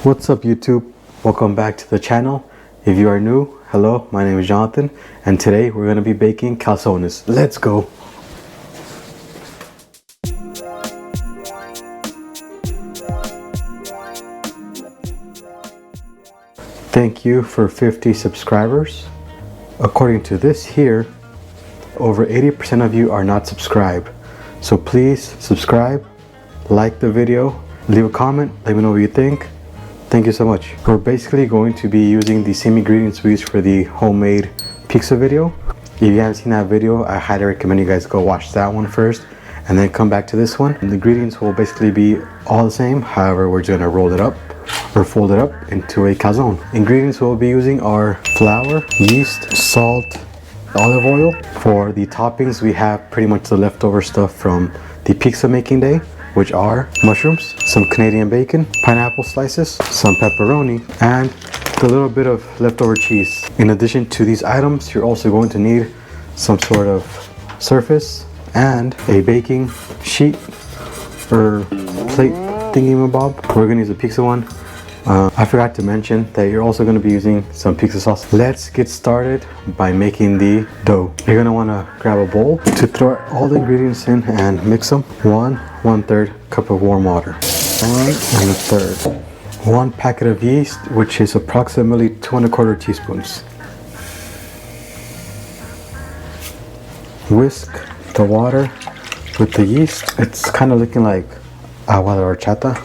What's up YouTube? Welcome back to the channel. If you are new, hello, my name is Jonathan and today we're going to be baking calzones. Let's go! Thank you for 50 subscribers. According to this here, over 80% of you are not subscribed. So please subscribe, like the video, leave a comment, let me know what you think. Thank you so much. We're basically going to be using the same ingredients we used for the homemade pizza video. If you haven't seen that video, I highly recommend you guys go watch that one first and then come back to this one. And the ingredients will basically be all the same. However, we're just gonna roll it up or fold it up into a calzone. Ingredients we'll be using are flour, yeast, salt, olive oil. For the toppings, we have pretty much the leftover stuff from the pizza making day, which are mushrooms, some Canadian bacon, pineapple slices, some pepperoni, and a little bit of leftover cheese. In addition to these items, you're also going to need some sort of surface and a baking sheet or plate thingy-mabob. We're gonna use a pizza one. I forgot to mention that you're also going to be using some pizza sauce. Let's get started by making the dough. You're going to want to grab a bowl to throw all the ingredients in and mix them. 1/3 cup of warm water. 1 1/3. 1 packet of yeast, which is approximately 2 1/4 teaspoons. Whisk the water with the yeast. It's kind of looking like agua de horchata.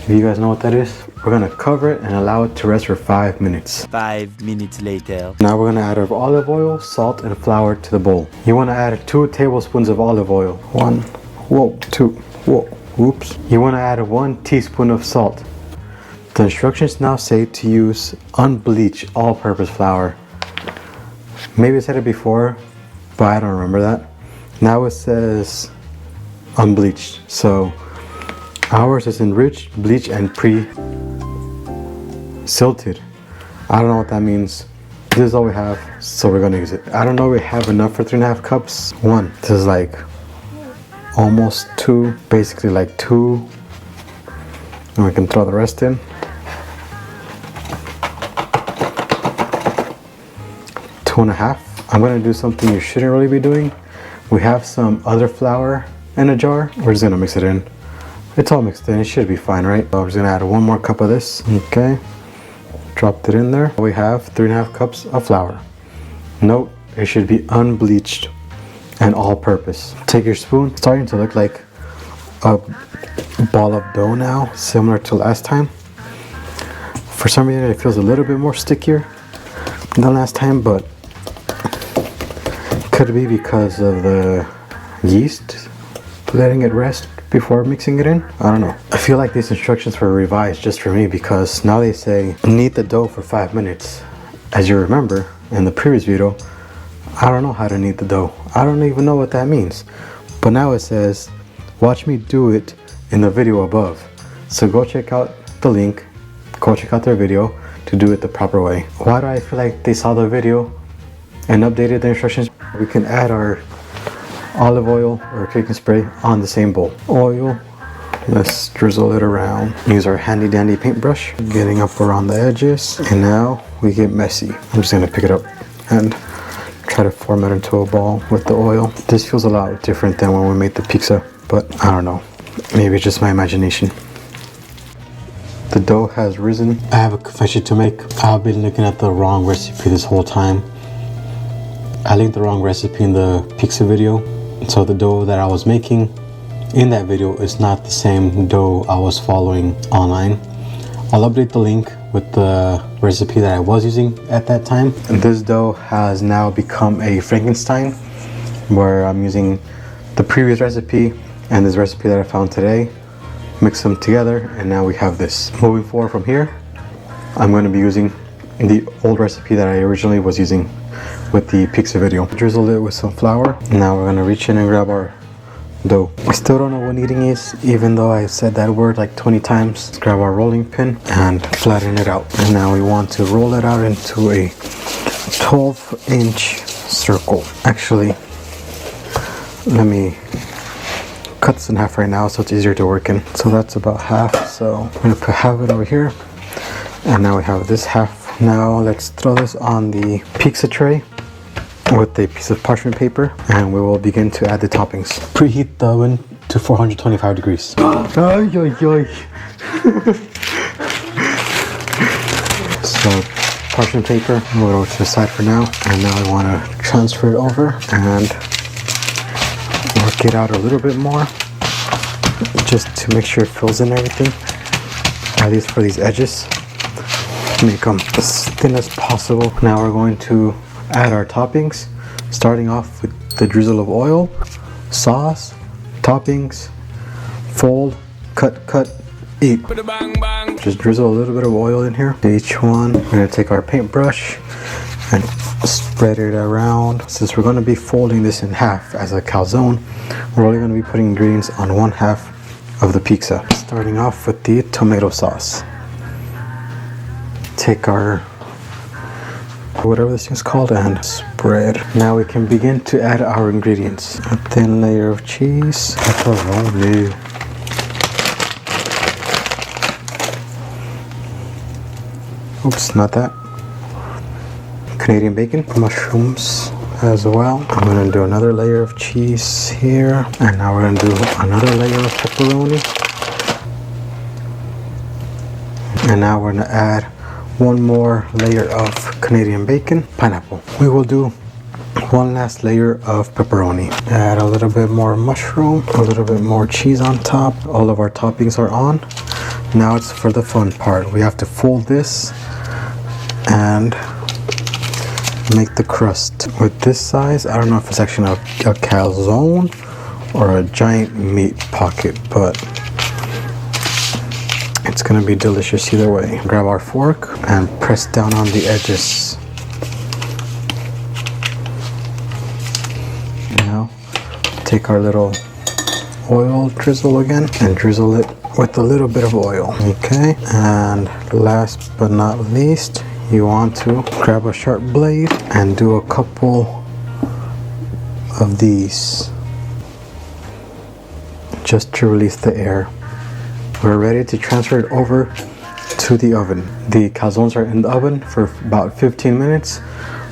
If you guys know what that is. We're gonna cover it and allow it to rest for 5 minutes. 5 minutes later. Now we're gonna add our olive oil, salt, and flour to the bowl. You wanna add 2 tablespoons of olive oil. 1, whoa, 2, whoa, oops. You wanna add 1 teaspoon of salt. The instructions now say to use unbleached all-purpose flour. Maybe I said it before, but I don't remember that. Now it says unbleached. So ours is enriched, bleached, and pre-silted. I don't know what that means. This is all we have, so we're gonna use it. I don't know if we have enough for 3 1/2 cups. This is like almost 2, basically like 2. And we can throw the rest in. 2 1/2. I'm gonna do something you shouldn't really be doing. We have some other flour in a jar. We're just gonna mix it in. It's all mixed in, it should be fine, right? So I'm just gonna add 1 more cup of this. Okay, dropped it in there. We have 3 1/2 cups of flour. Note, it should be unbleached and all-purpose. Take your spoon, it's starting to look like a ball of dough now, similar to last time. For some reason, it feels a little bit more stickier than last time, but could be because of the yeast letting it rest before mixing it in. I don't know. I feel like these instructions were revised just for me because now they say knead the dough for 5 minutes. As you remember in the previous video, I don't know how to knead the dough. I don't even know what that means. But now it says, watch me do it in the video above. So go check out the link, go check out their video to do it the proper way. Why do I feel like they saw the video and updated the instructions? We can add our olive oil or cooking spray on the same bowl. Oil, let's drizzle it around. Use our handy dandy paintbrush, getting up around the edges. And now we get messy. I'm just gonna pick it up and try to form it into a ball with the oil. This feels a lot different than when we made the pizza, but I don't know. Maybe it's just my imagination. The dough has risen. I have a confession to make. I've been looking at the wrong recipe this whole time. I linked the wrong recipe in the pizza video. So the dough that I was making in that video is not the same dough I was following online. I'll update the link with the recipe that I was using at that time. And this dough has now become a Frankenstein, where I'm using the previous recipe and this recipe that I found today, mix them together, and now we have this. Moving forward from here, I'm going to be using the old recipe that I originally was using with the pizza video. Drizzle it with some flour. Now we're gonna reach in and grab our dough. I still don't know what kneading is, even though I've said that word like 20 times. Let's grab our rolling pin and flatten it out. And now we want to roll it out into a 12-inch circle. Actually, let me cut this in half right now so it's easier to work in. So that's about half. So I'm gonna put half of it over here And now we have this half. Now let's throw this on the pizza tray with a piece of parchment paper, and we will begin to add the toppings. Preheat the oven to 425 degrees. Ay, ay, ay. So parchment paper, we'll go to the side for now, and now I want to transfer it over and work it out a little bit more, just to make sure it fills in everything, at least for these edges. Make them as thin as possible. Now we're going to add our toppings, starting off with the drizzle of oil, sauce, toppings, fold, cut, eat. Just drizzle a little bit of oil in here. Each one, we're gonna take our paintbrush and spread it around. Since we're gonna be folding this in half as a calzone, we're only gonna be putting ingredients on one half of the pizza. Starting off with the tomato sauce. Take our whatever this thing's called and spread. Now we can begin to add our ingredients. A thin layer of cheese, pepperoni, oops, not that, Canadian bacon, mushrooms as well. I'm gonna do another layer of cheese here, and now we're gonna do another layer of pepperoni, and now we're gonna add one more layer of Canadian bacon, pineapple. We will do one last layer of pepperoni. Add a little bit more mushroom, a little bit more cheese on top. All of our toppings are on. Now it's for the fun part. We have to fold this and make the crust. With this size, I don't know if it's actually a calzone or a giant meat pocket, but it's gonna be delicious either way. Grab our fork and press down on the edges. Now, take our little oil drizzle again and drizzle it with a little bit of oil. Okay, and last but not least, you want to grab a sharp blade and do a couple of these just to release the air. We're ready to transfer it over to the oven. The calzones are in the oven for about 15 minutes.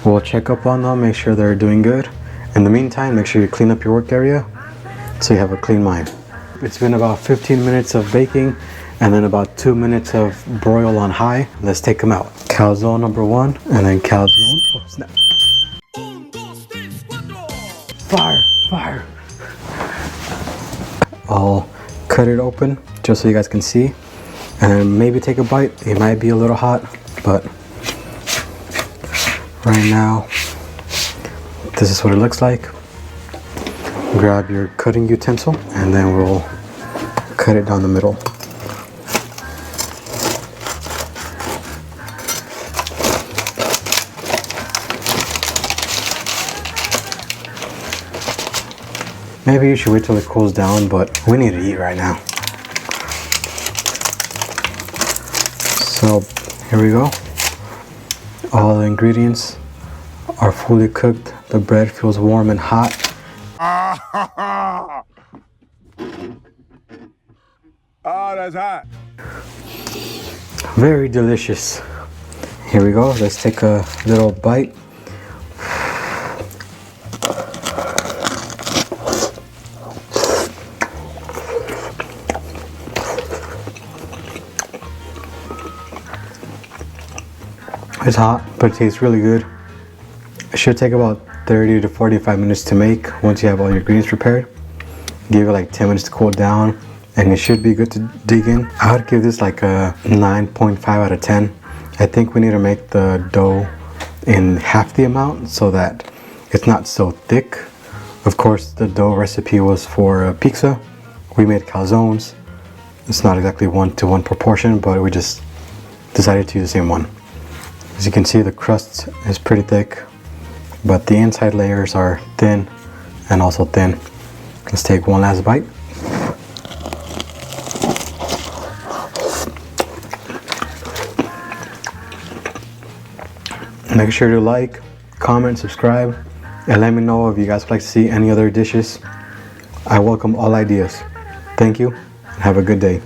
We'll check up on them, make sure they're doing good. In the meantime, make sure you clean up your work area so you have a clean mind. It's been about 15 minutes of baking and then about 2 minutes of broil on high. Let's take them out. Calzone number 1 and then calzone. Oh, snap. Fire, fire. I'll cut it open just so you guys can see, and then maybe take a bite. It might be a little hot, but right now this is what it looks like. Grab your cutting utensil and then we'll cut it down the middle. Maybe you should wait till it cools down, but we need to eat right now. So here we go. All the ingredients are fully cooked. The bread feels warm and hot. Oh, that's hot. Very delicious. Here we go. Let's take a little bite. It's hot, but it tastes really good. It should take about 30 to 45 minutes to make once you have all your ingredients prepared. Give it like 10 minutes to cool down and it should be good to dig in. I would give this like a 9.5 out of 10. I think we need to make the dough in half the amount so that it's not so thick. Of course, the dough recipe was for pizza. We made calzones. It's not exactly 1-to-1 proportion, but we just decided to use the same one. As you can see, the crust is pretty thick, but the inside layers are thin and also thin. Let's take one last bite. Make sure to like, comment, subscribe, and let me know if you guys would like to see any other dishes. I welcome all ideas. Thank you, and have a good day.